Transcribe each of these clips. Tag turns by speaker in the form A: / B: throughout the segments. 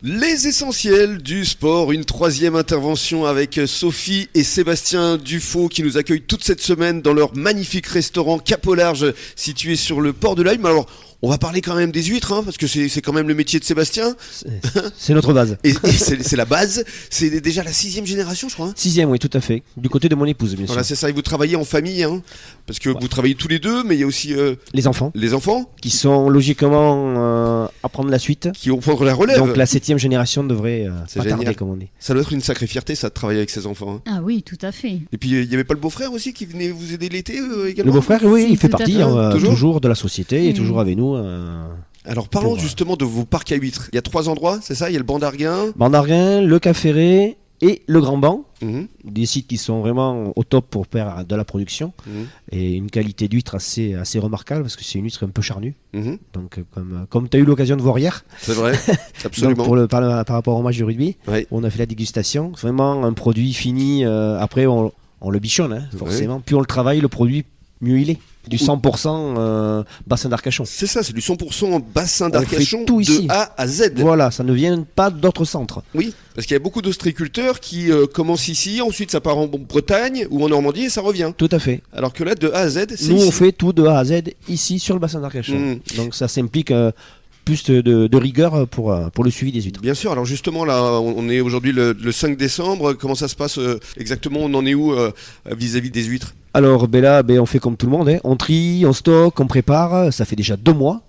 A: Les essentiels du sport, une troisième intervention avec Sophie et Sébastien Dufaux qui nous accueillent toute cette semaine dans leur magnifique restaurant Cap au Large situé sur le port de l'Aille. Mais alors, on va parler quand même des huîtres, parce que c'est quand même le métier de Sébastien.
B: C'est notre base.
A: Et c'est la base. C'est déjà la 6e génération, je crois.
B: 6e, oui, tout à fait. Du côté de mon épouse, bien sûr.
A: Voilà, c'est ça. Et vous travaillez en famille, parce que vous travaillez tous les deux, mais il y a aussi
B: les enfants.
A: Les enfants
B: qui sont logiquement à prendre la suite.
A: Qui vont prendre la relève.
B: Donc la 7e génération devrait pas tarder, comme on dit.
A: Ça doit être une sacrée fierté, ça, de travailler avec ses enfants.
C: Ah oui, tout à fait.
A: Et puis il n'y avait pas le beau-frère aussi qui venait vous aider l'été également.
B: Le beau-frère, oui, il fait partie toujours de la société et toujours avec nous.
A: Alors parlons justement de vos parcs à huîtres. Il y a 3 endroits, c'est ça? Il y a le Banc d'Arguin,
B: le Cap Ferré et le Grand Banc. Des sites qui sont vraiment au top pour faire de la production et une qualité d'huître assez remarquable parce que c'est une huître un peu charnue. Donc comme tu as eu l'occasion de voir hier.
A: C'est vrai, absolument.
B: Donc par rapport au match de rugby, on a fait la dégustation. Vraiment un produit fini. Après on le bichonne, forcément. Plus on le travaille, le produit, mieux il est. Du 100% bassin d'Arcachon.
A: C'est ça, c'est du 100% bassin d'Arcachon
B: tout ici.
A: De A à Z.
B: Voilà, ça ne vient pas d'autres centres.
A: Oui, parce qu'il y a beaucoup d'ostréiculteurs qui commencent ici, ensuite ça part en Bretagne ou en Normandie et ça revient.
B: Tout à fait.
A: Alors que là, de A à Z, c'est
B: nous,
A: ici.
B: On fait tout de A à Z ici sur le bassin d'Arcachon. Donc ça s'implique plus de rigueur pour le suivi des huîtres.
A: Bien sûr, alors justement là, on est aujourd'hui le 5 décembre, comment ça se passe exactement, on en est où vis-à-vis des huîtres?
B: Alors là, on fait comme tout le monde, on trie, on stocke, on prépare, ça fait déjà 2 mois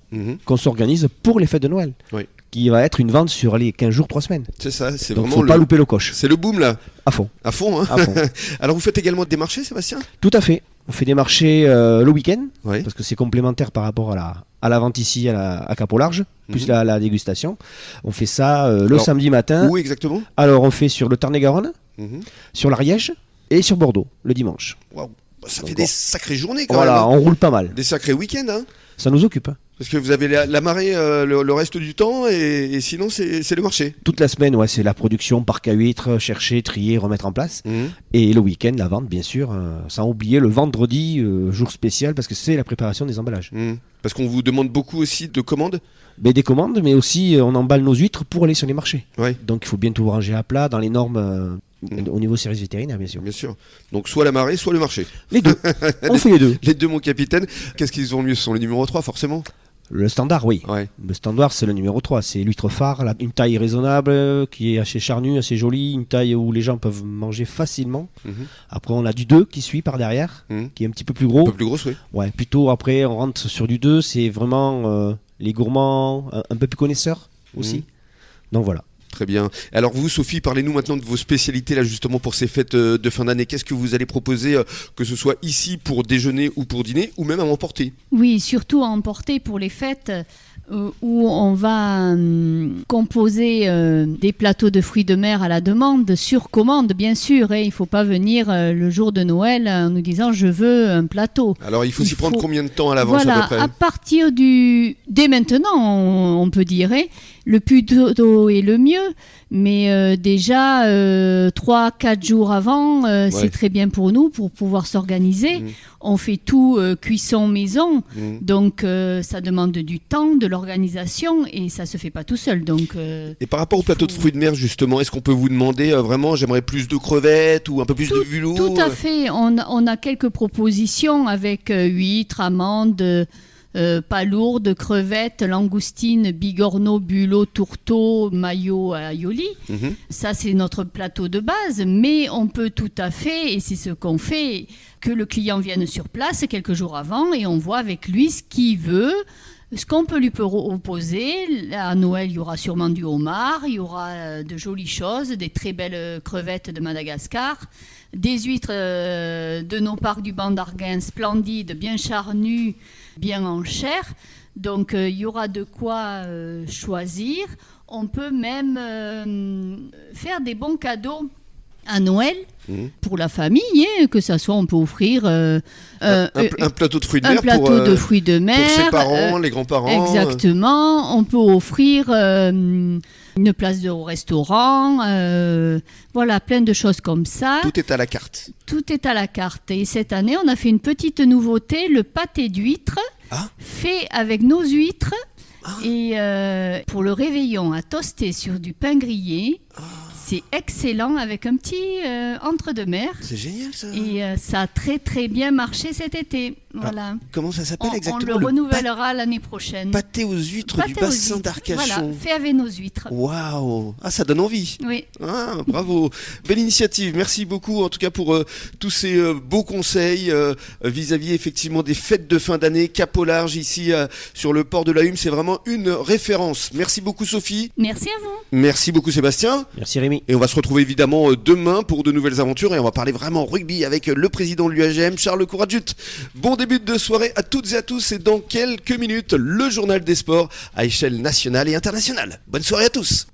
B: qu'on s'organise pour les fêtes de Noël.
A: Oui.
B: Qui va être une vente sur les 15 jours, 3 semaines.
A: C'est ça, c'est
B: donc
A: vraiment
B: faut pas louper le coche.
A: C'est le boom là.
B: À fond.
A: À fond, hein.
B: À fond.
A: Alors vous faites également des marchés, Sébastien?
B: Tout à fait. On fait des marchés le week-end,
A: oui.
B: Parce que c'est complémentaire par rapport à la vente ici à Cap au Large, plus la dégustation. On fait ça le samedi matin.
A: Où exactement?
B: Alors on fait sur le Tarn-et-Garonne, sur l'Ariège et sur Bordeaux le dimanche.
A: Waouh, ça fait des sacrées journées quand même.
B: Voilà, on roule pas mal.
A: Des sacrés week-ends, hein.
B: Ça nous occupe.
A: Parce que vous avez la marée le reste du temps et sinon c'est le marché.
B: Toute la semaine, c'est la production, parc à huîtres, chercher, trier, remettre en place. Et le week-end, la vente, bien sûr, sans oublier le vendredi, jour spécial, parce que c'est la préparation des emballages.
A: Parce qu'on vous demande beaucoup aussi de commandes.
B: Des commandes, mais aussi on emballe nos huîtres pour aller sur les marchés.
A: Ouais.
B: Donc il faut bien tout ranger à plat dans les normes au niveau service vétérinaire, bien sûr.
A: Bien sûr. Donc soit la marée, soit le marché.
B: Les deux. On fait les deux.
A: Les deux, mon capitaine. Qu'est-ce qu'ils ont mieux? Ce sont les numéros 3, forcément.
B: Le standard, oui.
A: Ouais.
B: Le standard, c'est le numéro 3. C'est l'huître phare, une taille raisonnable, qui est assez charnue, assez jolie, une taille où les gens peuvent manger facilement. Après, on a du 2 qui suit par derrière, qui est un petit peu plus gros.
A: Un peu plus gros, oui.
B: Ouais, plutôt après, on rentre sur du 2, c'est vraiment les gourmands, un peu plus connaisseurs aussi. Donc voilà.
A: Très bien. Alors vous, Sophie, parlez-nous maintenant de vos spécialités là justement pour ces fêtes de fin d'année. Qu'est-ce que vous allez proposer, que ce soit ici pour déjeuner ou pour dîner, ou même à emporter?
C: Oui, surtout à emporter pour les fêtes où on va composer des plateaux de fruits de mer à la demande, sur commande bien sûr. Il ne faut pas venir le jour de Noël en nous disant je veux un plateau.
A: Alors il faut s'y prendre combien de temps à l'avance à peu près?
C: À partir dès maintenant on peut dire. Le plus tôt est le mieux, mais déjà 3-4 jours avant, c'est très bien pour nous, pour pouvoir s'organiser. On fait tout cuisson maison, donc ça demande du temps, de l'organisation, et ça se fait pas tout seul. Donc,
A: et par rapport au plateau de fruits de mer, justement, est-ce qu'on peut vous demander vraiment, j'aimerais plus de crevettes ou un peu plus de bulot?
C: Tout à fait, on a quelques propositions avec huîtres, amandes, palourdes, crevettes, langoustines, bigorneaux, bulots, tourteaux, maillots, aioli. Ça, c'est notre plateau de base, mais on peut tout à fait, et c'est ce qu'on fait, que le client vienne sur place quelques jours avant et on voit avec lui ce qu'il veut, ce qu'on peut lui proposer. À Noël, il y aura sûrement du homard, il y aura de jolies choses, des très belles crevettes de Madagascar, des huîtres de nos parcs du Banc d'Arguin, splendides, bien charnues, bien en chair. Donc il y aura de quoi choisir. On peut même faire des bons cadeaux à Noël pour la famille, que ça soit, on peut offrir
A: un plateau de fruits de mer,
C: de fruits de mer
A: pour ses parents, les grands-parents.
C: Exactement. On peut offrir une place au restaurant, voilà, plein de choses comme ça.
A: Tout est à la carte.
C: Tout est à la carte. Et cette année, on a fait une petite nouveauté, le pâté d'huîtres, fait avec nos huîtres Et pour le réveillon, à toaster sur du pain grillé, c'est excellent avec un petit entre-deux-mer.
A: C'est génial ça.
C: Et ça a très très bien marché cet été. Voilà.
A: Comment ça s'appelle exactement?
C: On le renouvellera l'année prochaine.
A: Pâté aux huîtres du bassin d'Arcachon.
C: Voilà, fait avec nos huîtres.
A: Waouh! Ah, ça donne envie.
C: Oui.
A: Ah, bravo. Belle initiative. Merci beaucoup en tout cas pour tous ces beaux conseils vis-à-vis effectivement des fêtes de fin d'année. Cap au large ici sur le port de la Hume, c'est vraiment une référence. Merci beaucoup Sophie.
C: Merci à vous.
A: Merci beaucoup Sébastien.
B: Merci Rémi.
A: Et on va se retrouver évidemment demain pour de nouvelles aventures et on va parler vraiment rugby avec le président de l'UAGM, Charles Courajut. Bon début de soirée à toutes et à tous et dans quelques minutes, le journal des sports à échelle nationale et internationale. Bonne soirée à tous.